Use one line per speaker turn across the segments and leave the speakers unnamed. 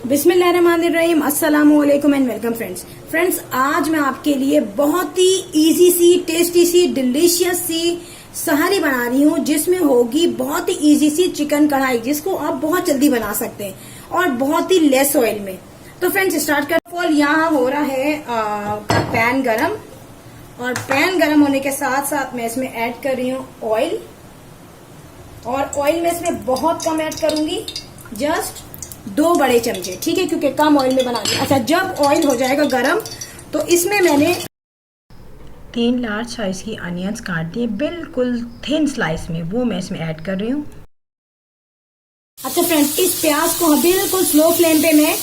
बिस्मिल्लाहिर्रहमानिर्रहीम, अस्सलाम वालेकुम एंड वेलकम फ्रेंड्स। आज मैं आपके लिए बहुत ही इजी सी, टेस्टी सी, डिलीशियस सी सहारी बना रही हूँ, जिसमें होगी बहुत ही इजी सी चिकन कढ़ाई, जिसको आप बहुत जल्दी बना सकते हैं और बहुत ही लेस ऑयल में। तो फ्रेंड्स स्टार्ट कर। यहाँ हो रहा है पैन गरम, और पैन गरम होने के साथ साथ मैं इसमें ऐड कर रही हूँ ऑयल, और ऑयल में इसमें बहुत कम ऐड करूंगी, जस्ट 2 बड़े चमचे, ठीक है, क्योंकि कम ऑयल में बना दिया। अच्छा, जब ऑयल हो जाएगा गरम तो इसमें मैंने
3 लार्ज साइज की अनियंस काट दिए बिल्कुल थिन स्लाइस में, वो मैं इसमें ऐड कर रही हूँ।
अच्छा फ्रेंड्स, इस प्याज को बिल्कुल स्लो फ्लेम पे मैं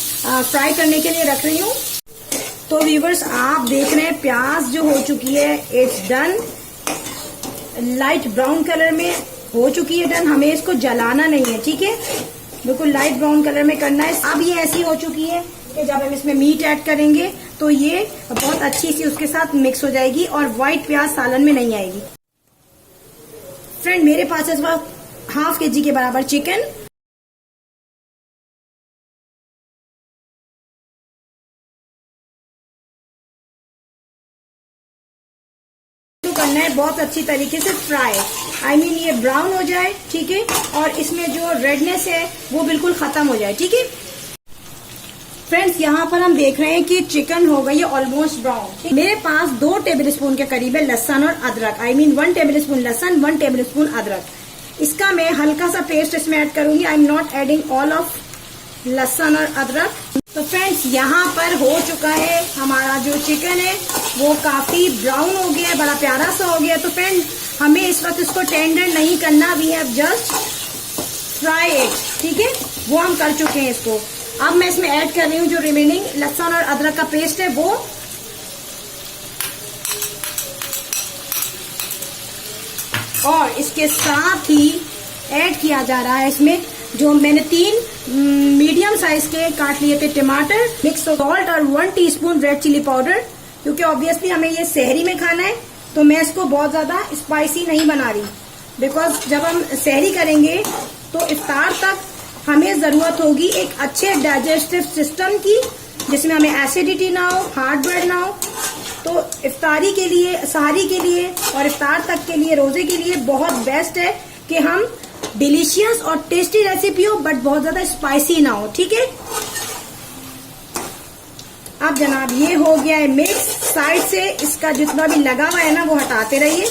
फ्राई करने के लिए रख रही हूँ। तो व्यूवर्स, आप देख रहे हैं प्याज जो हो चुकी है, it's done, light brown colour में हो चुकी है, डन। हमें इसको जलाना नहीं है, ठीक है, बिल्कुल लाइट ब्राउन कलर में करना है। अब ये ऐसी हो चुकी है कि जब हम इसमें मीट ऐड करेंगे तो ये बहुत अच्छी सी उसके साथ मिक्स हो जाएगी और व्हाइट प्याज सालन में नहीं आएगी। फ्रेंड, मेरे पास इस वक्त ½ kg के बराबर चिकन, करना है बहुत अच्छी तरीके से फ्राई, ये ब्राउन हो जाए, ठीक है, और इसमें जो रेडनेस है वो बिल्कुल खत्म हो जाए, ठीक है। फ्रेंड्स, यहाँ पर हम देख रहे हैं कि चिकन हो गई है ऑलमोस्ट ब्राउन। मेरे पास 2 टेबलस्पून के करीब है लहसुन और अदरक, 1 टेबलस्पून लहसुन, 1 टेबलस्पून अदरक। इसका मैं हल्का सा पेस्ट इसमें ऐड करूंगी। I am not adding all of लहसुन और अदरक। तो फ्रेंड्स, यहाँ पर हो चुका है हमारा जो चिकन है वो काफी ब्राउन हो गया है, बड़ा प्यारा सा हो गया। तो फ्रेंड, हमें इस वक्त इसको टेंडर नहीं करना, we have just fry it, ठीक है, वो हम कर चुके हैं इसको। अब मैं इसमें ऐड कर रही हूँ जो रिमेनिंग लहसुन और अदरक का पेस्ट है वो, और इसके साथ ही ऐड किया जा रहा है इसमें जो मैंने 3 मीडियम साइज के काट लिए थे टमाटर, मिक्स सॉल्ट और 1 टीस्पून रेड चिली पाउडर, क्योंकि ऑब्वियसली हमें ये सहरी में खाना है, तो मैं इसको बहुत ज्यादा स्पाइसी नहीं बना रही, बिकॉज जब हम सहरी करेंगे तो इफ्तार तक हमें जरूरत होगी एक अच्छे डाइजेस्टिव सिस्टम की, जिसमें हमें एसिडिटी ना हो, हार्ट बर्न ना हो। तो इफ्तारी के लिए, सहारी के लिए और इफ्तार तक के लिए, रोजे के लिए बहुत बेस्ट है कि हम डिलीशियस और टेस्टी रेसिपी हो, बट बहुत ज्यादा स्पाइसी ना हो, ठीक है। अब जनाब, ये हो गया है मिक्स। साइड से इसका जितना भी लगा हुआ है ना वो हटाते रहिए।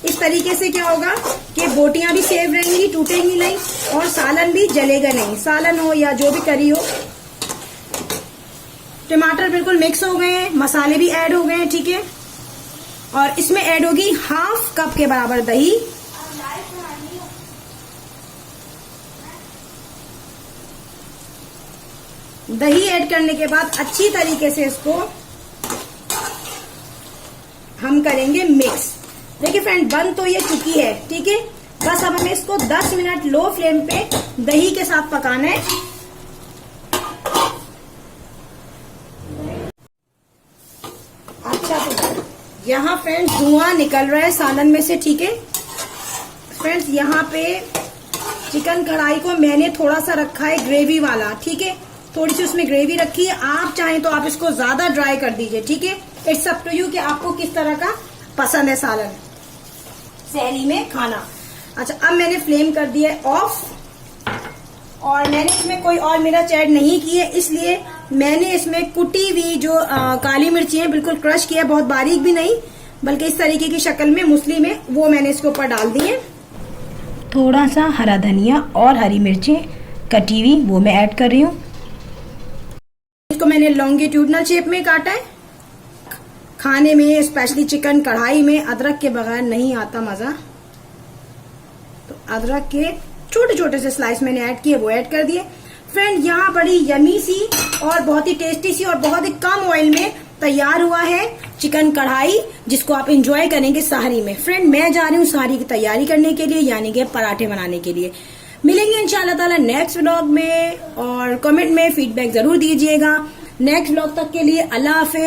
इस तरीके से क्या होगा कि बोटियां भी सेव रहेंगी, टूटेंगी नहीं, और सालन भी जलेगा नहीं, सालन हो या जो भी करी हो। टमाटर बिल्कुल मिक्स हो गए हैं, मसाले भी ऐड हो गए हैं, ठीक है, और इसमें ऐड होगी ½ कप के बराबर दही। दही ऐड करने के बाद अच्छी तरीके से इसको हम करेंगे मिक्स। देखिए फ्रेंड, बन तो ये चुकी है, ठीक है, बस अब हमें इसको 10 मिनट लो फ्लेम पे दही के साथ पकाना है। अच्छा, तो यहाँ फ्रेंड्स धुआं निकल रहा है सालन में से, ठीक है। फ्रेंड्स, यहाँ पे चिकन कढ़ाई को मैंने थोड़ा सा रखा है ग्रेवी वाला, ठीक है, थोड़ी सी उसमें ग्रेवी रखी है। आप चाहें तो आप इसको ज्यादा ड्राई कर दीजिए, ठीक है, इट्स अप टू यू कि आपको किस तरह का पसंद है सालन सहरी में खाना। अच्छा, अब मैंने फ्लेम कर दिया है ऑफ, और मैंने इसमें कोई और मिर्च ऐड नहीं की है, इसलिए मैंने इसमें कुटी हुई जो काली मिर्ची है बिल्कुल क्रश किया, बहुत बारीक भी नहीं, बल्कि इस तरीके की शक्ल में मुसली में, वो मैंने इसके ऊपर डाल दी है।
थोड़ा सा हरा धनिया और हरी मिर्चें कटी हुई वो मैं ऐड कर रही हूँ।
इसको मैंने लॉन्गिट्यूडनल शेप में काटा है। खाने में, स्पेशली चिकन कढ़ाई में, अदरक के बगैर नहीं आता मजा, तो अदरक के छोटे छोटे से स्लाइस मैंने ऐड किए, वो ऐड कर दिए। फ्रेंड, यहाँ बड़ी यमी सी और बहुत ही टेस्टी सी और बहुत ही कम ऑयल में तैयार हुआ है चिकन कढ़ाई, जिसको आप एंजॉय करेंगे सहारी में। फ्रेंड, मैं जा रही हूँ सहारी की तैयारी करने के लिए, यानी कि पराठे बनाने के लिए। मिलेंगे इंशाल्लाह ताला नेक्स्ट व्लॉग में, और कमेंट में फीडबैक जरूर दीजिएगा। नेक्स्ट व्लॉग तक के लिए अल्लाह हाफिज।